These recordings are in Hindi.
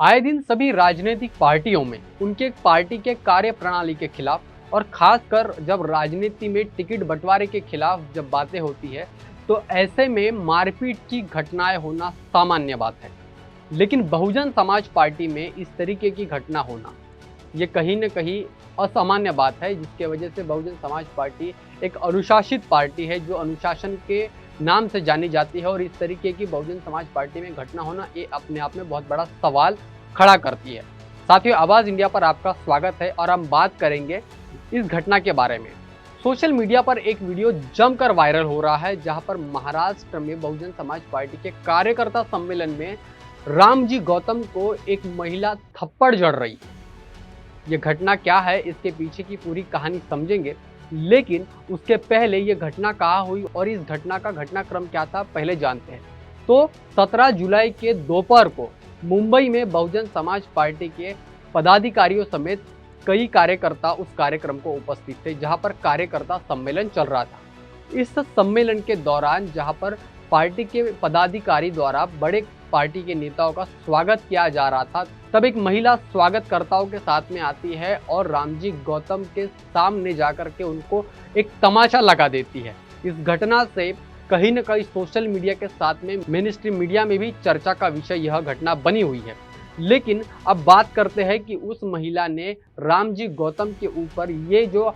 आए दिन सभी राजनीतिक पार्टियों में उनके पार्टी के कार्य प्रणाली के खिलाफ और खासकर जब राजनीति में टिकट बंटवारे के खिलाफ जब बातें होती है तो ऐसे में मारपीट की घटनाएं होना सामान्य बात है। लेकिन बहुजन समाज पार्टी में इस तरीके की घटना होना ये कहीं न कहीं असामान्य बात है, जिसके वजह से बहुजन समाज पार्टी एक अनुशासित पार्टी है जो अनुशासन के नाम से जानी जाती है। और इस तरीके की बहुजन समाज पार्टी में घटना होना ये अपने आप में बहुत बड़ा सवाल खड़ा करती है। साथियों, आवाज़ इंडिया पर आपका स्वागत है और हम बात करेंगे इस घटना के बारे में। सोशल मीडिया पर एक वीडियो जमकर वायरल हो रहा है जहां पर महाराष्ट्र में बहुजन समाज पार्टी के कार्यकर्ता सम्मेलन में रामजी गौतम को एक महिला थप्पड़ जड़ रही। ये घटना क्या है, इसके पीछे की पूरी कहानी समझेंगे, लेकिन उसके पहले ये घटना कहाँ हुई और इस घटना का घटनाक्रम क्या था पहले जानते हैं। तो 17 जुलाई के दोपहर को मुंबई में बहुजन समाज पार्टी के पदाधिकारियों समेत कई कार्यकर्ता उस कार्यक्रम को उपस्थित थे जहां पर कार्यकर्ता सम्मेलन चल रहा था। इस सम्मेलन के दौरान जहां पर पार्टी के पदाधिकारी द्वारा बड़े पार्टी के नेताओं का स्वागत किया जा रहा था, तब एक महिला स्वागतकर्ताओं के साथ में आती है और रामजी गौतम के सामने जाकर के उनको एक तमाचा लगा देती है। इस घटना से कहीं न कहीं सोशल मीडिया के साथ में मेन स्ट्रीम मीडिया में भी चर्चा का विषय यह घटना बनी हुई है। लेकिन अब बात करते हैं कि उस महिला ने रामजी गौतम के ऊपर ये जो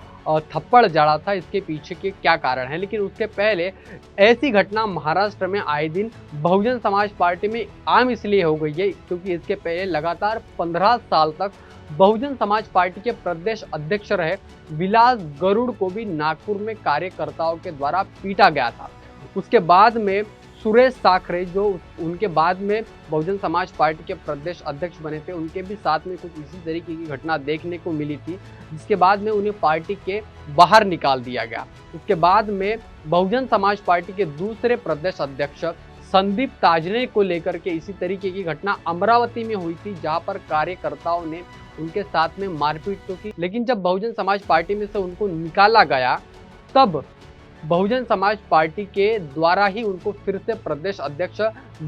थप्पड़ जड़ा था, इसके पीछे के क्या कारण है। लेकिन उसके पहले ऐसी घटना महाराष्ट्र में आए दिन बहुजन समाज पार्टी में आम इसलिए हो गई है क्योंकि इसके पहले लगातार 15 साल तक बहुजन समाज पार्टी के प्रदेश अध्यक्ष रहे विलास गरुड़ को भी नागपुर में कार्यकर्ताओं के द्वारा पीटा गया था। उसके बाद में सुरेश साखरे जो उनके बाद में बहुजन समाज पार्टी के प्रदेश अध्यक्ष बने थे, उनके भी साथ में कुछ इसी तरीके की घटना देखने को मिली थी, जिसके बाद में उन्हें पार्टी के बाहर निकाल दिया गया। उसके बाद में बहुजन समाज पार्टी के दूसरे प्रदेश अध्यक्ष संदीप ताजने को लेकर के इसी तरीके की घटना अमरावती में हुई थी, जहां पर कार्यकर्ताओं ने उनके साथ में मारपीट तो की, लेकिन जब बहुजन समाज पार्टी में से उनको निकाला गया तब बहुजन समाज पार्टी के द्वारा ही उनको फिर से प्रदेश अध्यक्ष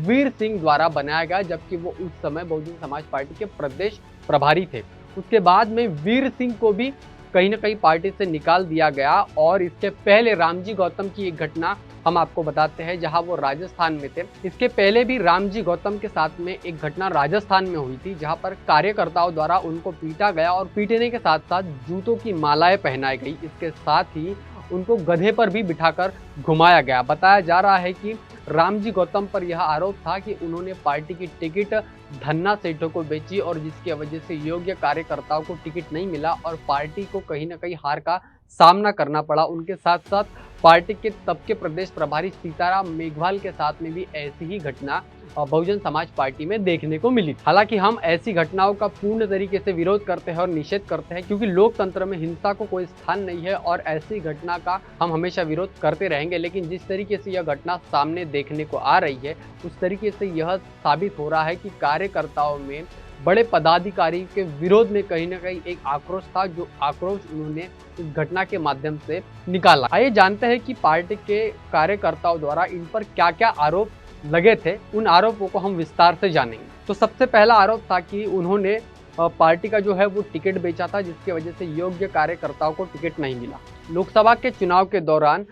वीर सिंह द्वारा बनाया गया, जबकि वो उस समय बहुजन समाज पार्टी के प्रदेश प्रभारी थे। उसके बाद में वीर सिंह को भी कहीं ना कहीं पार्टी से निकाल दिया गया। और इसके पहले रामजी गौतम की एक घटना हम आपको बताते हैं जहां वो राजस्थान में थे। इसके पहले भी रामजी गौतम के साथ में एक घटना राजस्थान में हुई थी जहां पर कार्यकर्ताओं द्वारा उनको पीटा गया और पीटने के साथ साथ जूतों की मालाएं पहनाई गई। इसके साथ ही उनको गधे पर भी बिठाकर घुमाया गया। बताया जा रहा है कि रामजी गौतम पर यह आरोप था कि उन्होंने पार्टी की टिकट धन्ना सेठों को बेची और जिसकी वजह से योग्य कार्यकर्ताओं को टिकट नहीं मिला और पार्टी को कहीं ना कहीं हार का सामना करना पड़ा। उनके साथ साथ पार्टी के तब के प्रदेश प्रभारी सीताराम मेघवाल के साथ में भी ऐसी ही घटना बहुजन समाज पार्टी में देखने को मिली। हालांकि हम ऐसी घटनाओं का पूर्ण तरीके से विरोध करते हैं और निषेध करते हैं, क्योंकि लोकतंत्र में हिंसा को कोई स्थान नहीं है और ऐसी घटना का हम हमेशा विरोध करते रहेंगे। लेकिन जिस तरीके से यह घटना सामने देखने को आ रही है उस तरीके से यह साबित हो रहा है कि कार्यकर्ताओं में बड़े पदाधिकारी के विरोध में कहीं ना कहीं एक आक्रोश था, जो आक्रोश उन्होंने इस घटना के माध्यम से निकाला। आइए जानते हैं कि पार्टी के कार्यकर्ताओं द्वारा इन पर क्या क्या आरोप लगे थे, उन आरोपों को हम विस्तार से जानेंगे। तो सबसे पहला आरोप था कि उन्होंने पार्टी का जो है वो टिकट बेचा था, जिसकी वजह से योग्य कार्यकर्ताओं को टिकट नहीं मिला। लोकसभा के चुनाव के दौरान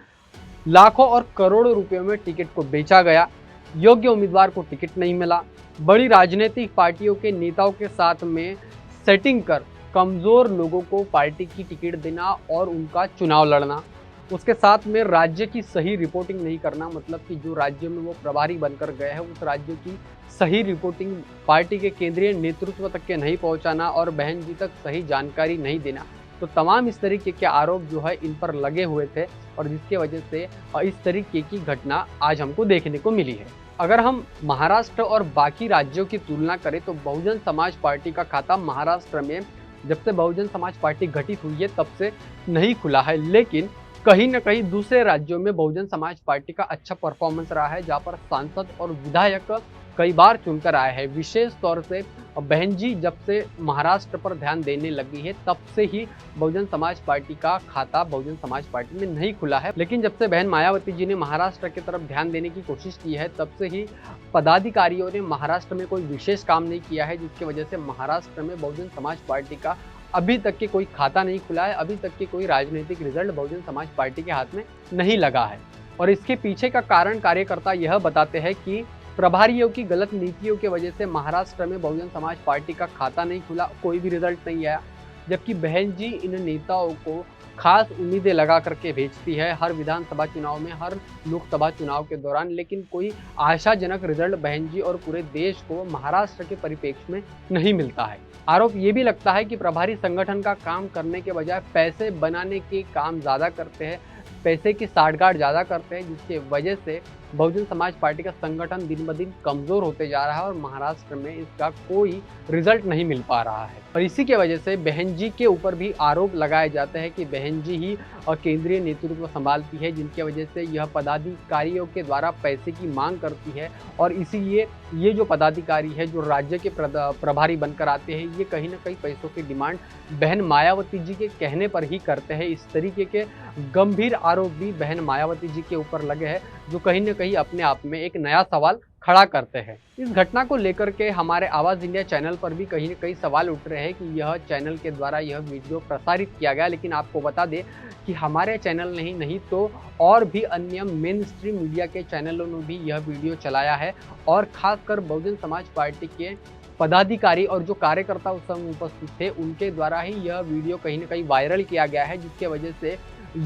लाखों और करोड़ों रुपयों में टिकट को बेचा गया, योग्य उम्मीदवार को टिकट नहीं मिला। बड़ी राजनीतिक पार्टियों के नेताओं के साथ में सेटिंग कर कमजोर लोगों को पार्टी की टिकट देना और उनका चुनाव लड़ना। उसके साथ में राज्य की सही रिपोर्टिंग नहीं करना, मतलब कि जो राज्य में वो प्रभारी बनकर गए हैं उस राज्य की सही रिपोर्टिंग पार्टी के केंद्रीय नेतृत्व तक के नहीं पहुंचाना और बहन जी तक सही जानकारी नहीं देना। तो तमाम इस तरीके के आरोप जो है इन पर लगे हुए थे और जिसके वजह से इस तरीके की घटना आज हमको देखने को मिली है। अगर हम महाराष्ट्र और बाकी राज्यों की तुलना करें तो बहुजन समाज पार्टी का खाता महाराष्ट्र में जब से बहुजन समाज पार्टी गठित हुई है तब से नहीं खुला है, लेकिन कहीं न कहीं दूसरे राज्यों में बहुजन समाज पार्टी का अच्छा परफॉर्मेंस रहा है, जहां पर सांसद और विधायक कई बार चुनकर आए हैं। विशेष तौर से बहन जी जब से महाराष्ट्र पर ध्यान देने लगी है तब से ही बहुजन समाज पार्टी का खाता बहुजन समाज पार्टी में नहीं खुला है। लेकिन जब से बहन मायावती जी ने महाराष्ट्र की तरफ ध्यान देने की कोशिश की है तब से ही पदाधिकारियों ने महाराष्ट्र में कोई विशेष काम नहीं किया है, जिसकी वजह से महाराष्ट्र में बहुजन समाज पार्टी का अभी तक के कोई खाता नहीं खुला है, अभी तक के कोई राजनीतिक रिजल्ट बहुजन समाज पार्टी के हाथ में नहीं लगा है। और इसके पीछे का कारण कार्यकर्ता यह बताते हैं कि प्रभारियों की गलत नीतियों की वजह से महाराष्ट्र में बहुजन समाज पार्टी का खाता नहीं खुला, कोई भी रिजल्ट नहीं आया। जबकि बहन जी इन नेताओं को खास उम्मीदें लगा करके भेजती है हर विधानसभा चुनाव में, हर लोकसभा चुनाव के दौरान, लेकिन कोई आशाजनक रिजल्ट बहन जी और पूरे देश को महाराष्ट्र के परिप्रेक्ष्य में नहीं मिलता है। आरोप ये भी लगता है कि प्रभारी संगठन का काम करने के बजाय पैसे बनाने के काम ज़्यादा करते हैं, पैसे की साठगांठ ज़्यादा करते हैं, जिसकी वजह से बहुजन समाज पार्टी का संगठन दिन ब दिन कमज़ोर होते जा रहा है और महाराष्ट्र में इसका कोई रिजल्ट नहीं मिल पा रहा है। और इसी के वजह से बहन जी के ऊपर भी आरोप लगाए जाते हैं कि बहन जी ही केंद्रीय नेतृत्व संभालती है, जिनकी वजह से यह पदाधिकारियों के द्वारा पैसे की मांग करती है। और इसीलिए ये जो पदाधिकारी है, जो राज्य के प्रभारी बनकर आते हैं, ये कहीं ना कहीं पैसों की डिमांड बहन मायावती जी के कहने पर ही करते हैं। इस तरीके के गंभीर आरोप भी बहन मायावती जी के ऊपर लगे हैं, जो कहीं न कहीं अपने आप में एक नया सवाल खड़ा करते हैं। इस घटना को लेकर के हमारे आवाज़ इंडिया चैनल पर भी कहीं न कहीं सवाल उठ रहे हैं कि यह चैनल के द्वारा यह वीडियो प्रसारित किया गया, लेकिन आपको बता दें कि हमारे चैनल नहीं तो और भी अन्य मेन स्ट्रीम मीडिया के चैनलों ने भी यह वीडियो चलाया है। और खासकर बहुजन समाज पार्टी के पदाधिकारी और जो कार्यकर्ता उस समय उपस्थित थे, उनके द्वारा ही यह वीडियो कहीं न कहीं वायरल किया गया है, जिसके वजह से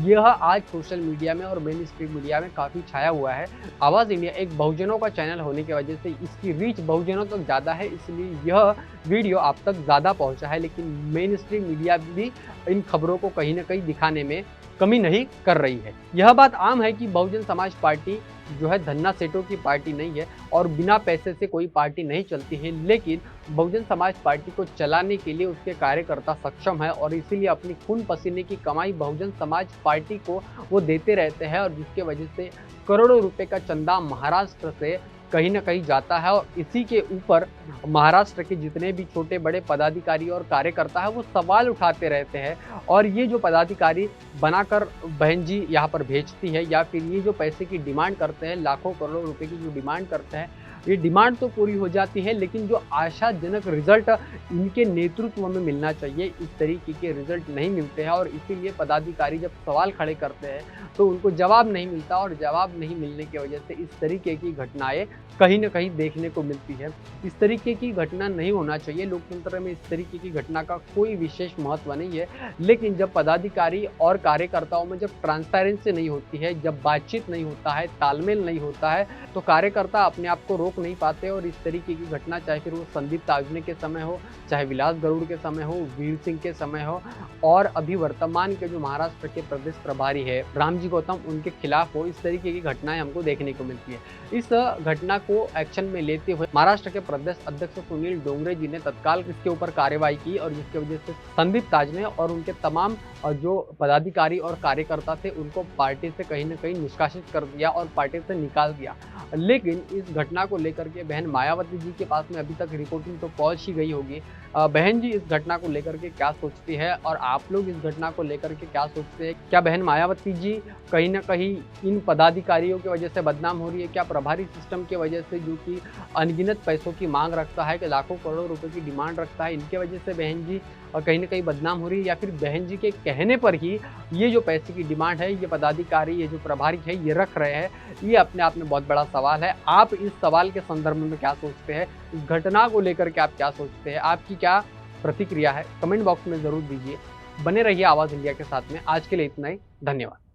यह आज सोशल मीडिया में और मेन स्ट्रीम मीडिया में काफ़ी छाया हुआ है। आवाज़ इंडिया एक बहुजनों का चैनल होने की वजह से इसकी रीच बहुजनों तक ज़्यादा है, इसलिए यह वीडियो आप तक ज़्यादा पहुंचा है। लेकिन मेन स्ट्रीम मीडिया भी इन खबरों को कहीं ना कहीं दिखाने में कमी नहीं कर रही है। यह बात आम है कि बहुजन समाज पार्टी जो है धन्ना सेठों की पार्टी नहीं है और बिना पैसे से कोई पार्टी नहीं चलती है, लेकिन बहुजन समाज पार्टी को चलाने के लिए उसके कार्यकर्ता सक्षम है और इसीलिए अपनी खून पसीने की कमाई बहुजन समाज पार्टी को वो देते रहते हैं, और जिसके वजह से करोड़ों रुपए का चंदा महाराष्ट्र से कहीं ना कहीं जाता है। और इसी के ऊपर महाराष्ट्र के जितने भी छोटे बड़े पदाधिकारी और कार्यकर्ता है वो सवाल उठाते रहते हैं। और ये जो पदाधिकारी बनाकर बहन जी यहाँ पर भेजती है, या फिर ये जो पैसे की डिमांड करते हैं, लाखों करोड़ों रुपए की जो डिमांड करते हैं, ये डिमांड तो पूरी हो जाती है, लेकिन जो आशाजनक रिजल्ट इनके नेतृत्व में मिलना चाहिए, इस तरीके के रिजल्ट नहीं मिलते हैं। और इसीलिए पदाधिकारी जब सवाल खड़े करते हैं तो उनको जवाब नहीं मिलता, और जवाब नहीं मिलने की वजह से इस तरीके की घटनाएं कहीं ना कहीं देखने को मिलती है। इस तरीके की घटना नहीं होना चाहिए, लोकतंत्र में इस तरीके की घटना का कोई विशेष महत्व नहीं है। लेकिन जब पदाधिकारी और कार्यकर्ताओं में जब ट्रांसपेरेंसी नहीं होती है, जब बातचीत नहीं होता है, तालमेल नहीं होता है, तो कार्यकर्ता अपने आप को रोक नहीं पाते। और इस तरीके की घटना चाहे फिर वो संदीप ताजने के समय हो, चाहे विलास गरुड़ के समय हो, वीर सिंह के समय हो, और अभी वर्तमान के जो महाराष्ट्र के प्रदेश प्रभारी है रामजी गौतम, उनके खिलाफ हो, इस तरीके की घटनाएं हमको देखने को मिलती है। इस घटना को एक्शन में लेते हुए महाराष्ट्र के प्रदेश अध्यक्ष सुनील डोंगरे जी ने तत्काल इसके ऊपर कार्रवाई की, और जिसकी वजह से संदीप ताजने और उनके तमाम जो पदाधिकारी और कार्यकर्ता थे उनको पार्टी से कहीं ना कहीं निष्कासित कर दिया और पार्टी से निकाल दिया। लेकिन इस घटना को लेकर के बहन मायावती जी के पास में अभी तक रिपोर्टिंग तो पहुंच ही गई होगी। बहन जी इस घटना को लेकर के क्या सोचती है, और आप लोग इस घटना को लेकर के क्या सोचते हैं? क्या बहन मायावती जी कहीं ना कहीं इन पदाधिकारियों की वजह से बदनाम हो रही है? क्या प्रभारी सिस्टम की वजह से, जो कि अनगिनत पैसों की मांग रखता है, कि लाखों करोड़ों रुपए की डिमांड रखता है, इनके वजह से बहन जी कहीं ना कहीं बदनाम हो रही है? या फिर बहन जी के कहने पर ही ये जो पैसे की डिमांड है, ये पदाधिकारी, ये जो प्रभारी है, ये रख रहे हैं? ये अपने आप में बहुत बड़ा सवाल है। आप इस सवाल के संदर्भ में क्या सोचते हैं? इस घटना को लेकर के आप क्या सोचते हैं? आपकी क्या प्रतिक्रिया है? कमेंट बॉक्स में जरूर दीजिए। बने रहिए आवाज़ इंडिया के साथ में। आज के लिए इतना ही, धन्यवाद।